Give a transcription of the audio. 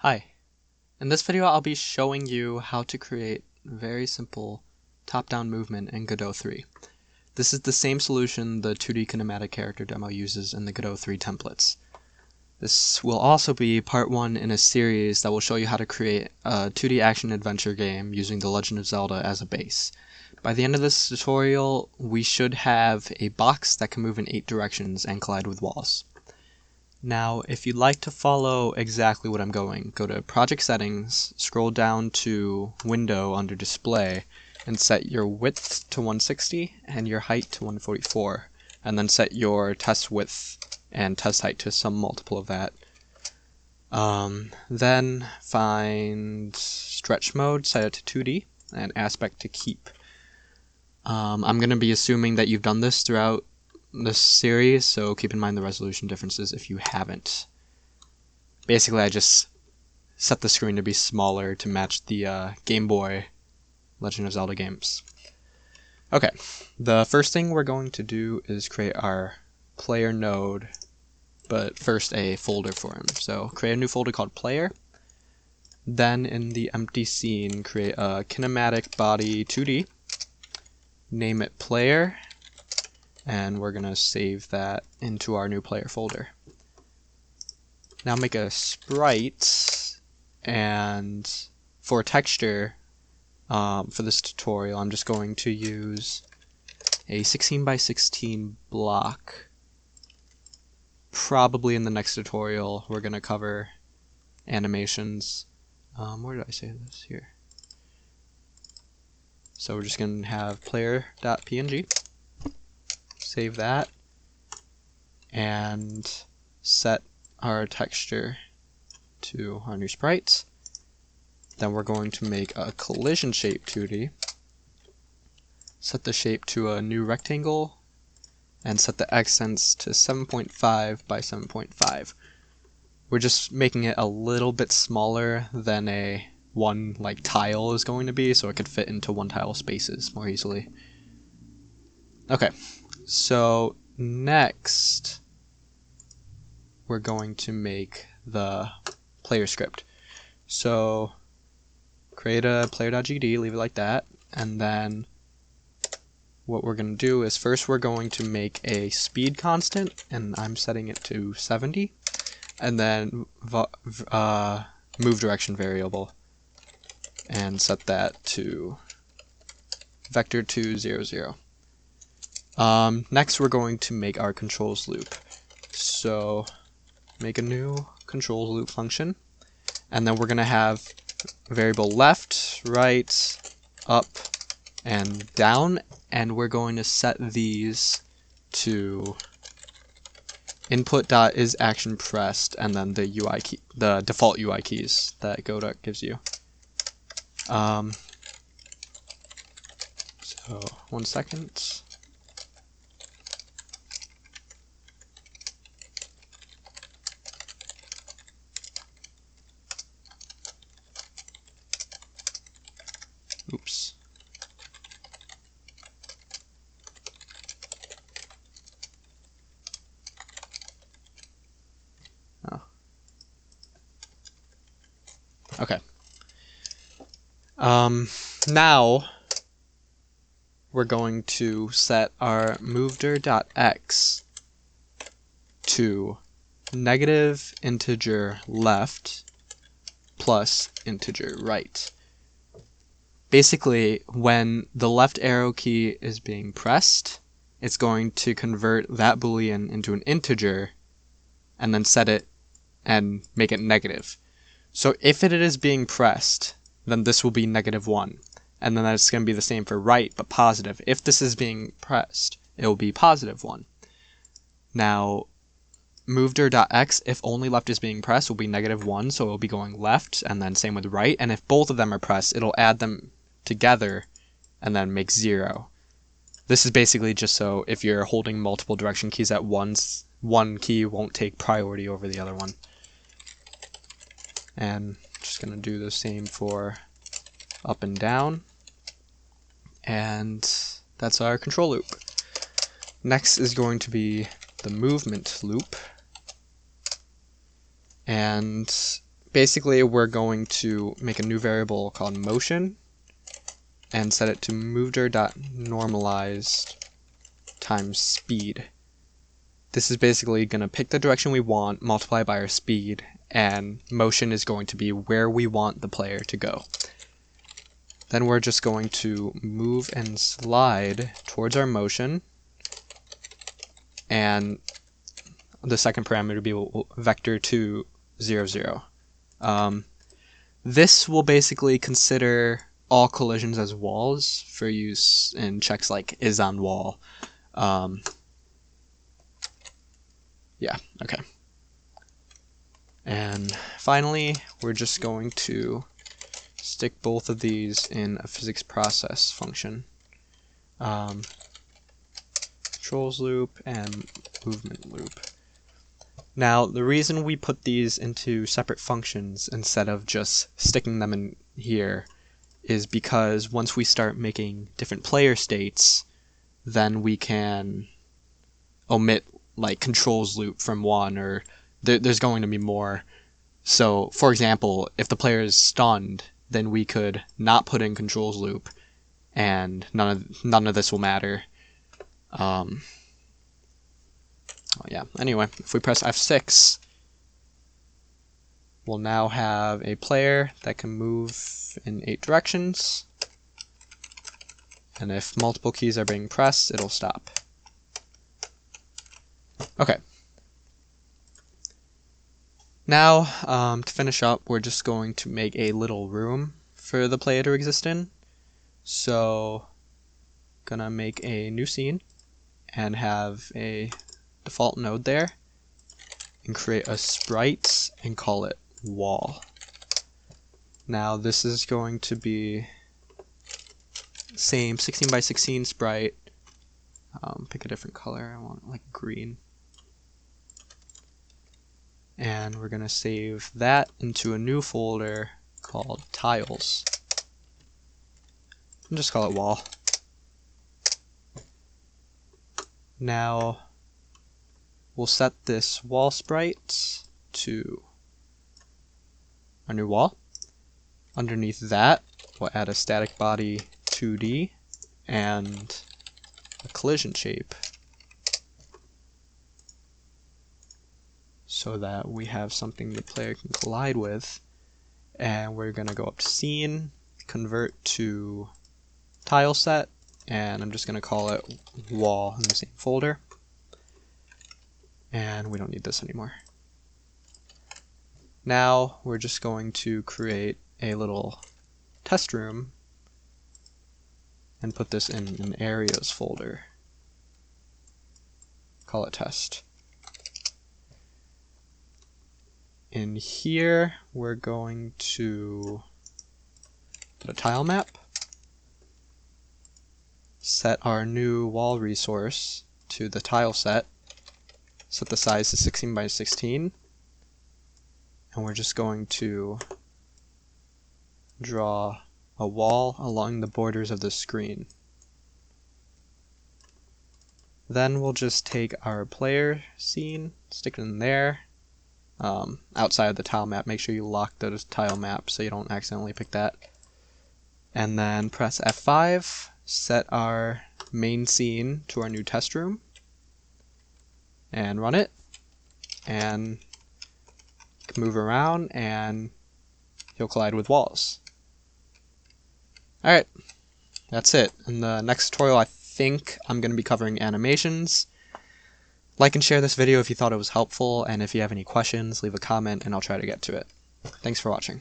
Hi, in this video I'll be showing you how to create very simple top-down movement in Godot 3. This is the same solution the 2D kinematic character demo uses in the Godot 3 templates. This will also be part 1 in a series that will show you how to create a 2D action-adventure game using The Legend of Zelda as a base. By the end of this tutorial, we should have a box that can move in 8 directions and collide with walls. Now, if you'd like to follow exactly what I'm going, go to Project Settings, scroll down to Window under Display, and set your width to 160 and your height to 144, and then set your test width and test height to some multiple of that. Then find Stretch Mode, set it to 2D, and Aspect to Keep. I'm going to be assuming that you've done this throughout this series, so keep in mind the resolution differences if you haven't. Basically, I just set the screen to be smaller to match the Game Boy Legend of Zelda games. Okay, the first thing we're going to do is create our player node, but first a folder for him. So create a new folder called player. Then in the empty scene, create a kinematic body 2D. Name it player. And we're going to save that into our new player folder. Now make a sprite, and for texture, for this tutorial, I'm just going to use a 16 by 16 block. Probably in the next tutorial, we're going to cover animations. Where did I save this? Here. So we're just going to have player.png. Save that, and set our texture to our new sprites. Then we're going to make a collision shape 2D. Set the shape to a new rectangle, and set the accents to 7.5 by 7.5. We're just making it a little bit smaller than a one tile is going to be, so it could fit into one tile spaces more easily. Okay. So next, we're going to make the player script. So create a player.gd, leave it like that, and then what we're going to do is first we're going to make a speed constant, and I'm setting it to 70, and then move direction variable, and set that to vector200. Next we're going to make our controls loop. So make a new controls loop function, and then we're going to have variable left, right, up, and down, and we're going to set these to input.isActionPressed, and then the UI key, the default UI keys that Godot gives you. So 1 second. Oops. Oh. Okay. Now we're going to set our mover.x to negative integer left plus integer right. Basically, when the left arrow key is being pressed, it's going to convert that boolean into an integer and then set it and make it negative. So if it is being pressed, then this will be -1. And then that's going to be the same for right, but positive. If this is being pressed, it will be +1. Now, mover.x, if only left is being pressed, will be -1, so it will be going left, and then same with right. And if both of them are pressed, it'll add them together and then make 0. This is basically just so if you're holding multiple direction keys at once, one key won't take priority over the other one. And just going to do the same for up and down. And that's our control loop. Next is going to be the movement loop. And basically we're going to make a new variable called motion and set it to mover.normalized times speed. This is basically going to pick the direction we want, multiply by our speed, and motion is going to be where we want the player to go. Then we're just going to move and slide towards our motion, and the second parameter will be vector to 0, 0. This will basically consider all collisions as walls for use in checks like is on wall. Yeah, okay. And finally, we're just going to stick both of these in a physics process function. Controls loop and movement loop. Now, the reason we put these into separate functions instead of just sticking them in here is because once we start making different player states, then we can omit like controls loop from one, or there's going to be more. So, for example, if the player is stunned, then we could not put in controls loop, and none of this will matter. Yeah. Anyway, if we press F6, we'll now have a player that can move in 8 directions, and if multiple keys are being pressed, it'll stop. Okay. Now, to finish up, we're just going to make a little room for the player to exist in. So, gonna make a new scene and have a default node there, and create a sprite and call it wall. Now this is going to be same 16 by 16 sprite. Pick a different color. I want like green. And we're going to save that into a new folder called tiles. And just call it wall. Now we'll set this wall sprite to a new wall. Underneath that, we'll add a static body 2D and a collision shape so that we have something the player can collide with. And we're going to go up to scene, convert to tile set, and I'm just going to call it wall in the same folder. And we don't need this anymore. Now we're just going to create a little test room and put this in an areas folder. Call it test. In here we're going to put a tile map, set our new wall resource to the tile set, set the size to 16 by 16, and we're just going to draw a wall along the borders of the screen. Then we'll just take our player scene, stick it in there, outside of the tile map. Make sure you lock the tile map so you don't accidentally pick that. And then press F5, set our main scene to our new test room, and run it, and you can move around and you'll collide with walls. Alright, that's it. In the next tutorial I think I'm going to be covering animations. Like and share this video if you thought it was helpful, and if you have any questions, leave a comment and I'll try to get to it. Thanks for watching.